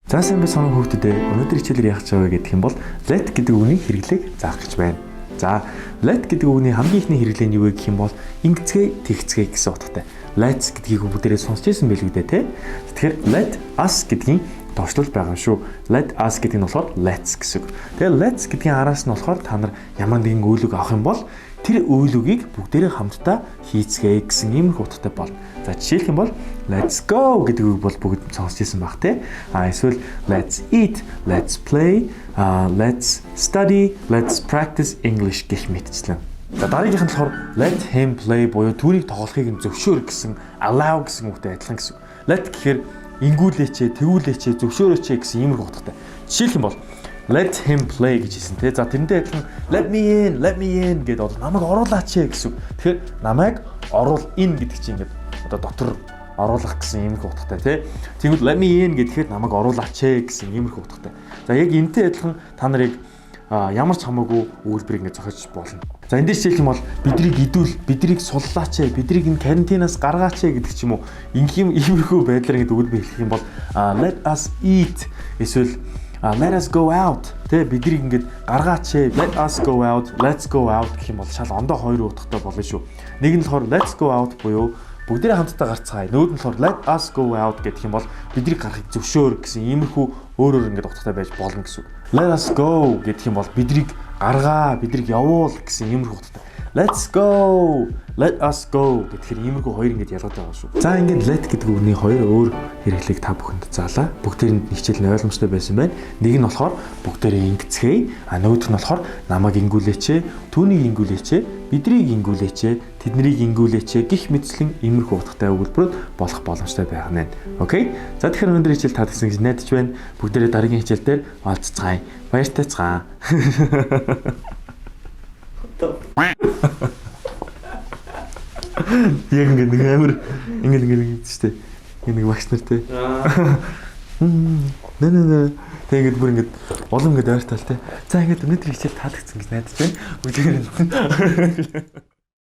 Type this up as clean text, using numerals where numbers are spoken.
За сайн байна уу хүүхдүүдээ. Өнөөдөр хичээлээр яах гэж байгаа гэдэг юм бол let гэдэг үгний хэрэглээг заах гэж байна. За let гэдэг үгний хамгийн ихний хэрэглээ нь юу вэ гэх юм бол ингэцгээ тэгцгээ гэсэн утгатай. Let's гэдгийг бүгдээрээ сонсч ирсэн байл үү дээ, тэ? Тэгэхээр let us гэдгийн тооцоолол байгаа шүү. Let us гэдэг нь болохоор let's гэсэн үг. Тэгээ let's гэдгийн араас нь болохоор та нар ямар нэгэн үйл үг авах юм бол тэр үйл үгийг бүгдээрээ хамтдаа хийцгээе гэсэн иймэрхүү утгатай болно. За жишээлх юм бол let's go гэдэг үг бол бүгд сонсч ирсэн баг тий. Эсвэл let's eat, let's play, let's study, let's practice English гэх мэтчлэн. За дараагийнх нь болохоор let him play буюу түүнийг тоглохыг нь зөвшөөр гэсэн allow гэсэн үгтэй адилхан гэсэн. Let гэхээр ингүүлээч, тэгүүлээч, зөвшөөрөөч гэсэн иймэрхүү утгатай. Жишээлх юм бол let him play гэж хэлсэн тий. За тэрнтэй адилхан let me in гэдэг бол намайг оруулаач гэсэн. Тэгэхээр намайг оруул in гэдэг чинь ингээд одоо дотор оруулах гэсэн иймэрхүү утгатай тий. Тэгвэл let me in гэхээр намайг оруулаач гэсэн иймэрхүү утгатай. За яг энэтэй адилхан та нарыг ямар ч хамаагүй үйлбэрийг ингээд зохиож болно. За энэ дээр жишээлх юм бол бидрийг идүүл, бидрийг суллаач, бидрийг энэ карантинаас гаргаач гэдэг ч юм уу. Иймэрхүү байдлаар ингээд үйлбэр хэлэх юм бол let us eat эсвэл let us go out тэ бидрийг ингээд гаргаач, let us go out, let's go out гэх юм бол шал ондоо хоёр утгатай болно шүү. Нэг нь болохоор let's go out буюу бүгдээрээ хамтдаа гарцгаая. Нөгөөд нь болохоор let us go out гэх юм бол бидрийг гарахыг зөвшөөр гэсэн иймэрхүү өөр ингээд утгатай байж болно гэсэн. Let us go гэх юм бол бидрийг гаргаа, бидрийг явуул гэсэн иймэрхүү утгатай. Let's go, let us go гэхээр иймэрхүү хоёр ингээд ялгаатай байгаа шүү. За ингээд let гэдэг үгний хоёр өөр хэрэглээг та бүхэнд заалаа. Бүгдээр нь хичээл нь ойлгомжтой байсан байна. Нэг нь болохоор бүгдээрээ ингэцгээе. Нөгөөх нь болохоор намайг ингүүлээч, түүнийг ингүүлээч, бидрийг ингүүлээч, тэднийг ингүүлээч гих мэтчлэн иймэрхүү утгатай өгүүлбэрүүд болох боломжтой байх нь. Окей? За тэгэхээр өнөөдөр хичээл таадагсан гэж найдаж байна. Бүгдээрээ дараагийн хичээлдээ олцгаая. Баяртай цаа. Яг ингэ нэг амар ингэ штэ. Нэг багш нартэй. Нэ. Тэгээд бүр ингэ улам ингэ дайртал те. За ингэ өнөөдөр хичээл таалагдсан гэж найдаж байна.